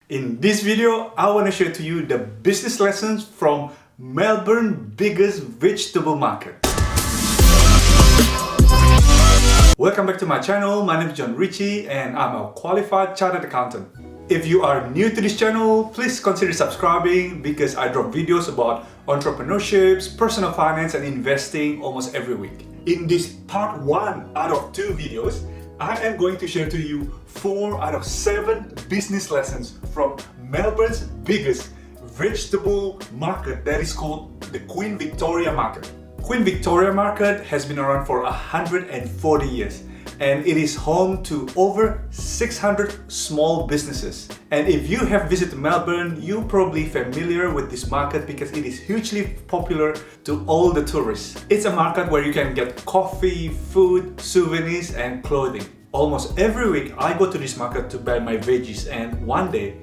In this video, I want to share to you the business lessons from Melbourne's biggest vegetable market. Welcome back to my channel. My name is John Ricci and I'm a qualified chartered accountant. If you are new to this channel, please consider subscribing because I drop videos about entrepreneurship, personal finance and investing almost every week. In this part 1 out of 2 videos, I am going to share to you 4 out of 7 business lessons from Melbourne's biggest vegetable market that is called the Queen Victoria Market. Queen Victoria Market has been around for 140 years and it is home to over 600 small businesses. And if you have visited Melbourne, you're probably familiar with this market because it is hugely popular to all the tourists. It's a market where you can get coffee, food, souvenirs and clothing. Almost every week I go to this market to buy my veggies, and one day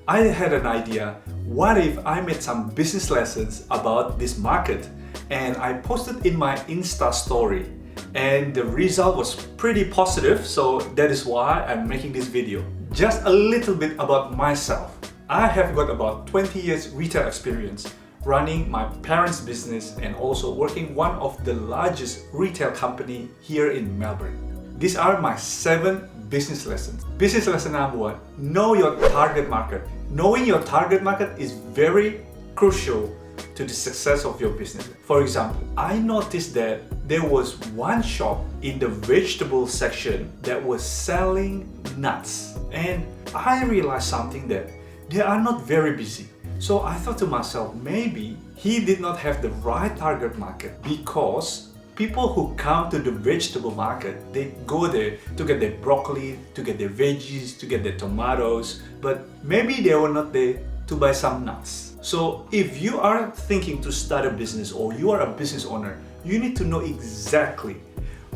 I had an idea, what if I made some business lessons about this market? And I posted in my Insta story. And the result was pretty positive, so that is why I'm making this video. Just a little bit about myself. I have got about 20 years retail experience running my parents' business and also working one of the largest retail company here in Melbourne. These are my 7 business lessons. Business lesson number 1, know your target market. Knowing your target market is very crucial to the success of your business. For example, I noticed that there was one shop in the vegetable section that was selling nuts, and I realized something, that they are not very busy. So I thought to myself, maybe he did not have the right target market, because people who come to the vegetable market, they go there to get their broccoli, to get their veggies, to get their tomatoes, but maybe they were not there to buy some nuts. So if you are thinking to start a business or you are a business owner, you need to know exactly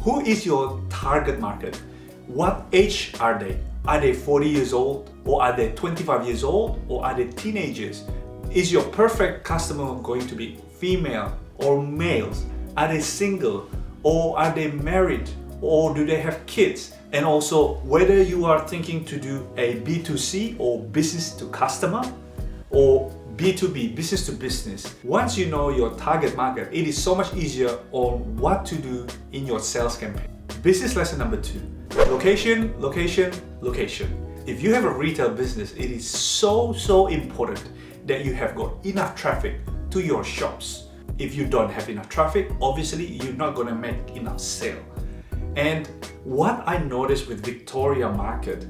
who is your target market. What age are they? Are they 40 years old, or are they 25 years old, or are they teenagers? Is your perfect customer going to be female or males? Are they single, or are they married, or do they have kids? And also whether you are thinking to do a B2C or business to customer, or B2B, business to business. Once you know your target market, it is so much easier on what to do in your sales campaign. Business lesson number 2, location, location, location. If you have a retail business, it is so important that you have got enough traffic to your shops. If you don't have enough traffic, obviously you're not gonna make enough sale. And what I noticed with Victoria Market,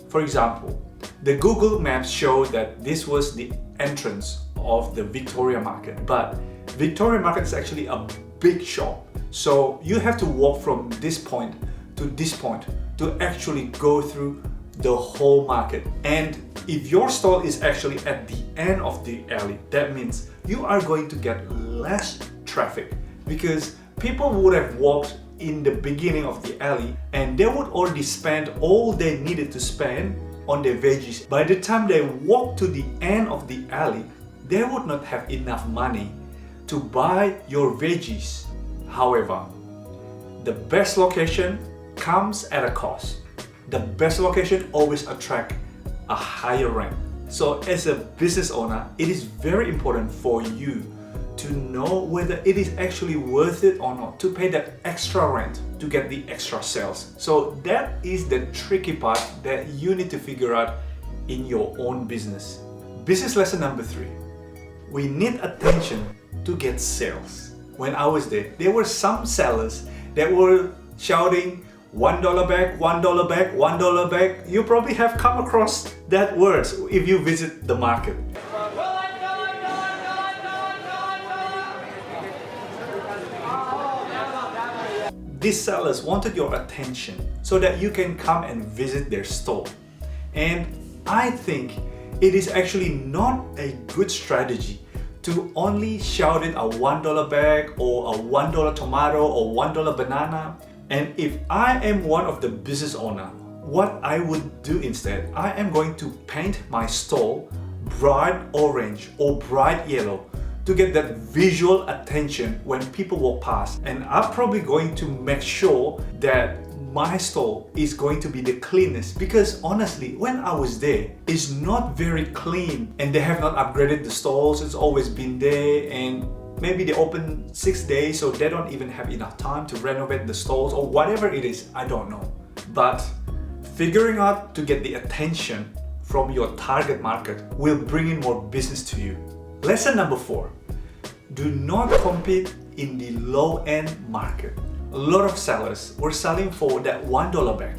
for example, the Google Maps showed that this was the entrance of the Victoria Market, but Victoria Market is actually a big shop. So you have to walk from this point to this point to actually go through the whole market. And if your stall is actually at the end of the alley, that means you are going to get less traffic, because people would have walked in the beginning of the alley and they would already spend all they needed to spend on their veggies. By the time they walk to the end of the alley, they would not have enough money to buy your veggies. However, the best location comes at a cost. The best location always attracts a higher rent. So as a business owner, it is very important for you to know whether it is actually worth it or not to pay that extra rent to get the extra sales. So that is the tricky part that you need to figure out in your own business. Business lesson number 3, we need attention to get sales. When I was there were some sellers that were shouting $1 bag, $1 bag, $1 bag. You probably have come across that words if you visit the market. These sellers wanted your attention so that you can come and visit their store. And I think it is actually not a good strategy to only shout it a $1 bag or a $1 tomato or $1 banana. And if I am one of the business owner, what I would do instead, I am going to paint my stall bright orange or bright yellow to get that visual attention when people walk past. And I'm probably going to make sure that my stall is going to be the cleanest, because honestly, when I was there, it's not very clean and they have not upgraded the stalls. It's always been there, and maybe they open 6 days, so they don't even have enough time to renovate the stalls or whatever it is, I don't know. But figuring out to get the attention from your target market will bring in more business to you. Lesson number 4, do not compete in the low-end market. A lot of sellers were selling for that $1 bag.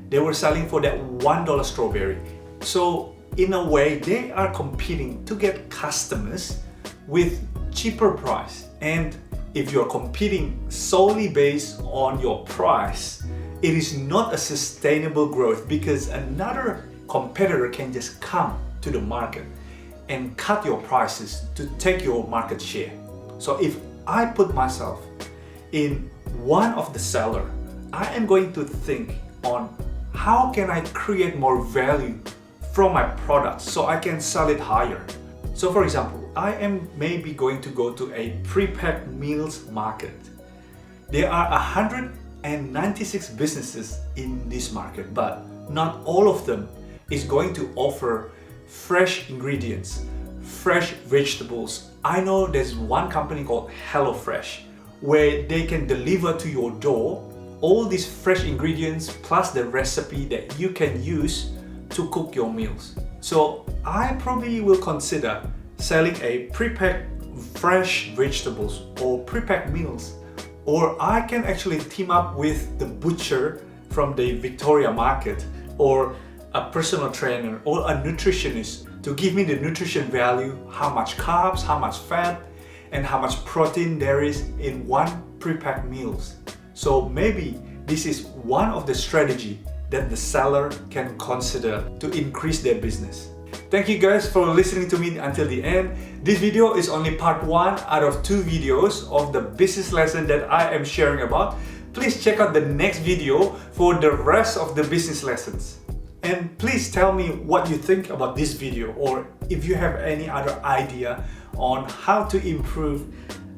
They were selling for that $1 strawberry. So in a way, they are competing to get customers with cheaper price. And if you're competing solely based on your price, it is not a sustainable growth, because another competitor can just come to the market and cut your prices to take your market share. So if I put myself in one of the seller, I am going to think on how can I create more value from my products so I can sell it higher. So for example, I am maybe going to go to a pre-packed meals market. There are 196 businesses in this market, but not all of them is going to offer fresh ingredients, fresh vegetables. I know there's one company called HelloFresh where they can deliver to your door all these fresh ingredients plus the recipe that you can use to cook your meals. So I probably will consider selling a pre-packed fresh vegetables or pre-packed meals, or I can actually team up with the butcher from the Victoria market, or a personal trainer or a nutritionist to give me the nutrition value, how much carbs, how much fat, and how much protein there is in one pre-packed meals. So maybe this is one of the strategy that the seller can consider to increase their business. Thank you guys for listening to me until the end. This video is only part 1 out of 2 videos of the business lesson that I am sharing about. Please check out the next video for the rest of the business lessons. And please tell me what you think about this video, or if you have any other idea on how to improve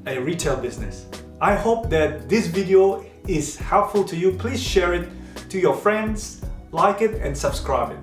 a retail business. I hope that this video is helpful to you. Please share it to your friends, like it and subscribe it.